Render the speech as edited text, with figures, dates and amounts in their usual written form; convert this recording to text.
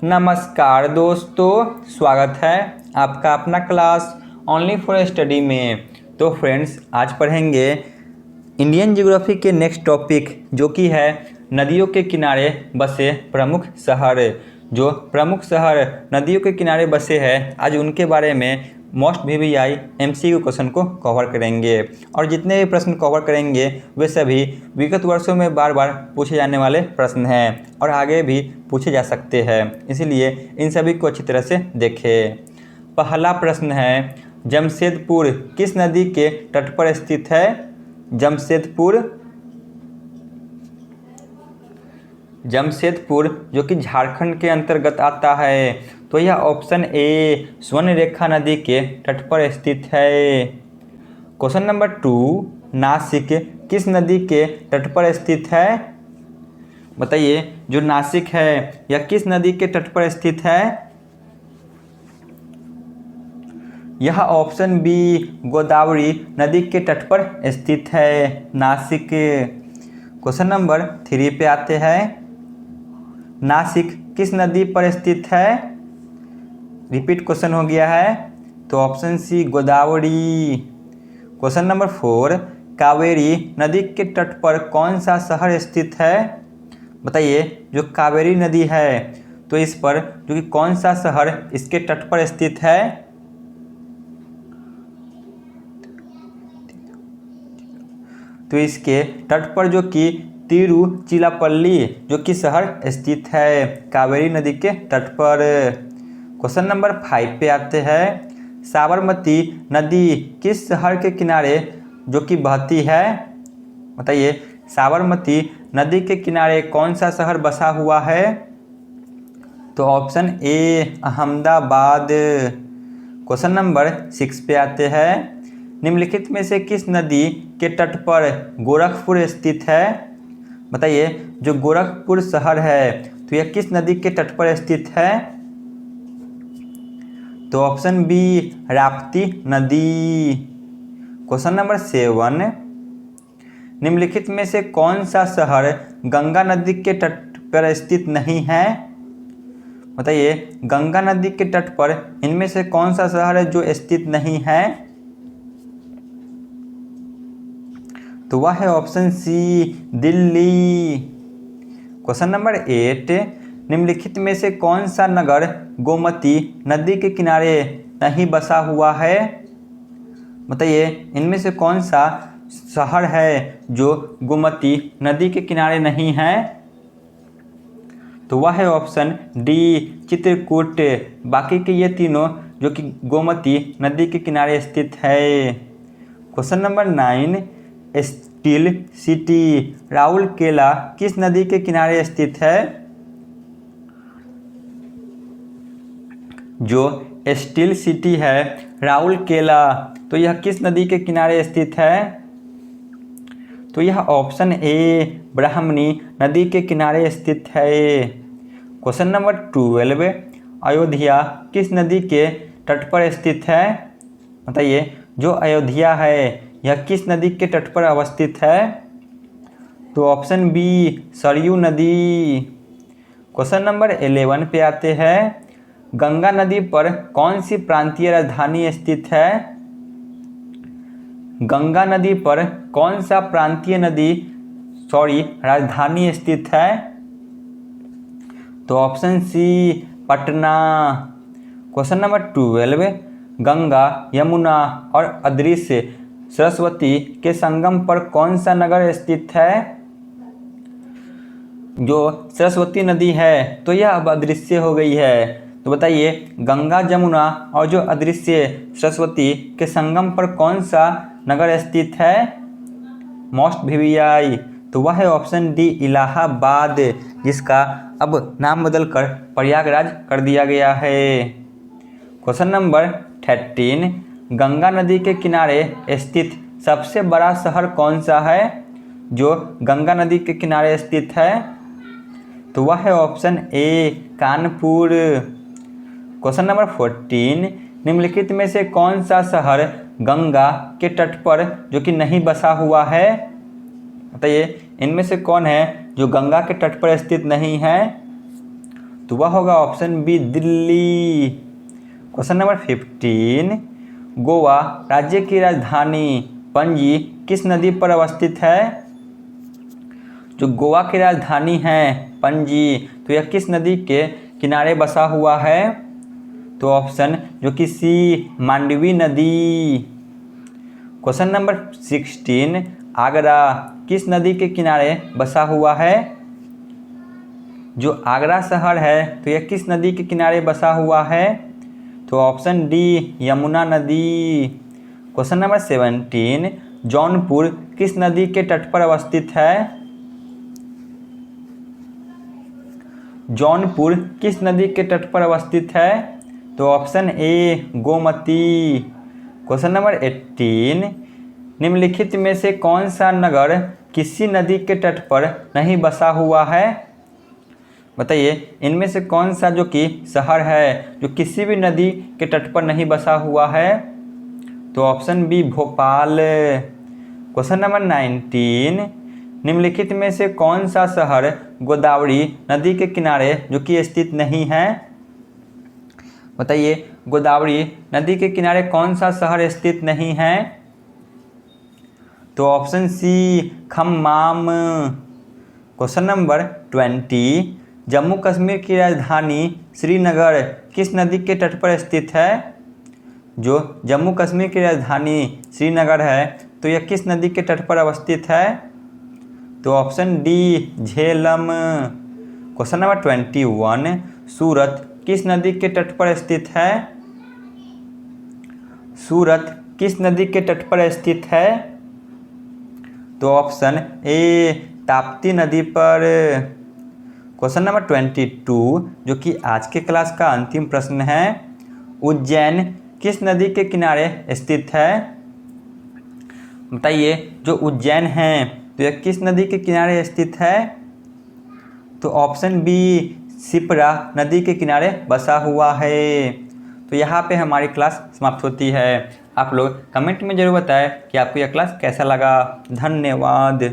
नमस्कार दोस्तों, स्वागत है आपका अपना क्लास ओनली फॉर स्टडी में। तो फ्रेंड्स, आज पढ़ेंगे इंडियन ज्योग्राफी के नेक्स्ट टॉपिक जो कि है नदियों के किनारे बसे प्रमुख शहर। जो प्रमुख शहर नदियों के किनारे बसे हैं, आज उनके बारे में मोस्ट VVI MCQ क्वेश्चन को कवर करेंगे। और जितने भी प्रश्न कवर करेंगे वे सभी विगत वर्षों में बार बार पूछे जाने वाले प्रश्न हैं और आगे भी पूछे जा सकते हैं, इसलिए इन सभी को अच्छी तरह से देखें। पहला प्रश्न है, जमशेदपुर किस नदी के तट पर स्थित है? जमशेदपुर जो कि झारखंड के अंतर्गत आता है, तो यह ऑप्शन ए स्वर्णरेखा नदी के तट पर स्थित है। क्वेश्चन नंबर 2, नासिक किस नदी के तट पर स्थित है? बताइए, जो नासिक है यह किस नदी के तट पर स्थित है? यह ऑप्शन बी गोदावरी नदी के तट पर स्थित है, नासिक। क्वेश्चन नंबर 3 पे आते हैं, नासिक किस नदी पर स्थित है? रिपीट क्वेश्चन हो गया है, तो option C Godavari. Question number 4, Kaveri नदी के तट पर कौन सा शहर स्थित है? बताइए, जो कावेरी नदी है तो इस पर जो कि कौन सा शहर इसके तट पर स्थित है? तो इसके तट पर जो कि तिरुचिरापल्ली जो कि शहर स्थित है, कावेरी नदी के तट पर। क्वेश्चन नंबर 5 पे आते हैं, साबरमती नदी किस शहर के किनारे जो कि बहती है? बताइए, साबरमती नदी के किनारे कौन सा शहर बसा हुआ है? तो option A Ahmedabad. Question number 6 पे आते हैं, निम्नलिखित में से किस नदी के तट पर गोरखपुर स्थित है? बताइए, जो गोरखपुर शहर है तो यह किस नदी के तट पर स्थित है? तो ऑप्शन बी राप्ती नदी। क्वेश्चन नंबर 7, निम्नलिखित में से कौन सा शहर गंगा नदी के तट पर स्थित नहीं है? बताइए, गंगा नदी के तट पर इनमें से कौन सा शहर है जो स्थित नहीं है? तो वह है option C Delhi. Question number 8, निम्नलिखित में से कौन सा नगर गोमती नदी के किनारे नहीं बसा हुआ है? बताइए, इनमें से कौन सा शहर है जो गोमती नदी के किनारे नहीं है? तो वह है ऑप्शन डी चित्रकूट। बाकी के ये तीनों जो कि गोमती नदी के किनारे स्थित है। Question number 9, steel city Rourkela किस नदी के किनारे स्थित है? जो स्टील सिटी है राउरकेला, तो यह किस नदी के किनारे स्थित है? तो यह ऑप्शन ए ब्राह्मणी नदी के किनारे स्थित है। क्वेश्चन नंबर 12, अयोध्या किस नदी के तट पर स्थित है? बताइए, जो अयोध्या है यह किस नदी के तट पर अवस्थित है? तो ऑप्शन बी सरयू नदी। क्वेश्चन नंबर 11 पे आते हैं, गंगा नदी पर कौन सी प्रांतीय राजधानी स्थित है? गंगा नदी पर कौन सा प्रांतीय राजधानी स्थित है? तो option C Patna. Question number 12, Ganga Yamuna और अदृश्य सरस्वती के संगम पर कौन सा नगर स्थित है? जो सरस्वती नदी है तो यह अब अदृश्य हो गई है, तो बताइए, गंगा जमुना और जो अदृश्य सरस्वती के संगम पर कौन सा नगर स्थित है? मोस्ट VVI, तो वह है ऑप्शन डी इलाहाबाद, जिसका अब नाम बदलकर प्रयागराज कर दिया गया है। क्वेश्चन नंबर 13, गंगा नदी के किनारे स्थित सबसे बड़ा शहर कौन सा है? जो गंगा नदी के किनारे स्थित है, तो वह है option A Kanpur. Question number 14, निम्नलिखित में से कौन सा शहर गंगा के तट पर जो कि नहीं बसा हुआ है? बताइए, इनमें से कौन है जो गंगा के तट पर स्थित नहीं है? तो वह होगा option B Delhi. Question number 15, Goa राज्य की राजधानी पणजी किस नदी पर अवस्थित है? जो गोवा की राजधानी है पणजी, तो यह किस नदी के किनारे बसा हुआ है? तो ऑप्शन जो कि सी, मांडवी नदी। क्वेश्चन नंबर 16, आगरा किस नदी के किनारे बसा हुआ है? जो आगरा शहर है तो यह किस नदी के किनारे बसा हुआ है? तो ऑप्शन डी, यमुना नदी। क्वेश्चन नंबर 17, जौनपुर किस नदी के तट पर अवस्थित है? जौनपुर किस नदी के तट पर अवस्थित है? तो option A, Gomti. Question number 18, निम्नलिखित में से कौन सा नगर किसी नदी के तट पर नहीं बसा हुआ है? बताइए इनमें से कौन सा जो कि शहर है जो किसी भी नदी के तट पर नहीं बसा हुआ है? तो option B, Bhopal. Question number 19, निम्नलिखित में से कौन सा शहर गोदावरी नदी के किनारे जो कि स्थित नहीं है? बताइए गोदावरी नदी के किनारे कौन सा शहर स्थित नहीं है? तो option C, Khammam. Question number 20, Jammu Kashmir की राजधानी श्रीनगर किस नदी के तट पर स्थित है? जो जम्मू कश्मीर की राजधानी श्रीनगर है तो यह किस नदी के तट पर अवस्थित है? तो option D, Jhelum. Question number 21, सूरत किस नदी के तट पर स्थित है? सूरत किस नदी के तट पर स्थित है? तो ऑप्शन ए, ताप्ती नदी पर। क्वेश्चन नंबर 22, जो कि आज के क्लास का अंतिम प्रश्न है, उज्जैन किस नदी के किनारे स्थित है? बताइए जो उज्जैन है तो यह किस नदी के किनारे स्थित है? तो ऑप्शन बी, शिप्रा नदी के किनारे बसा हुआ है। तो यहाँ पे हमारी क्लास समाप्त होती है। आप लोग कमेंट में ज़रूर बताएं कि आपको यह क्लास कैसा लगा। धन्यवाद।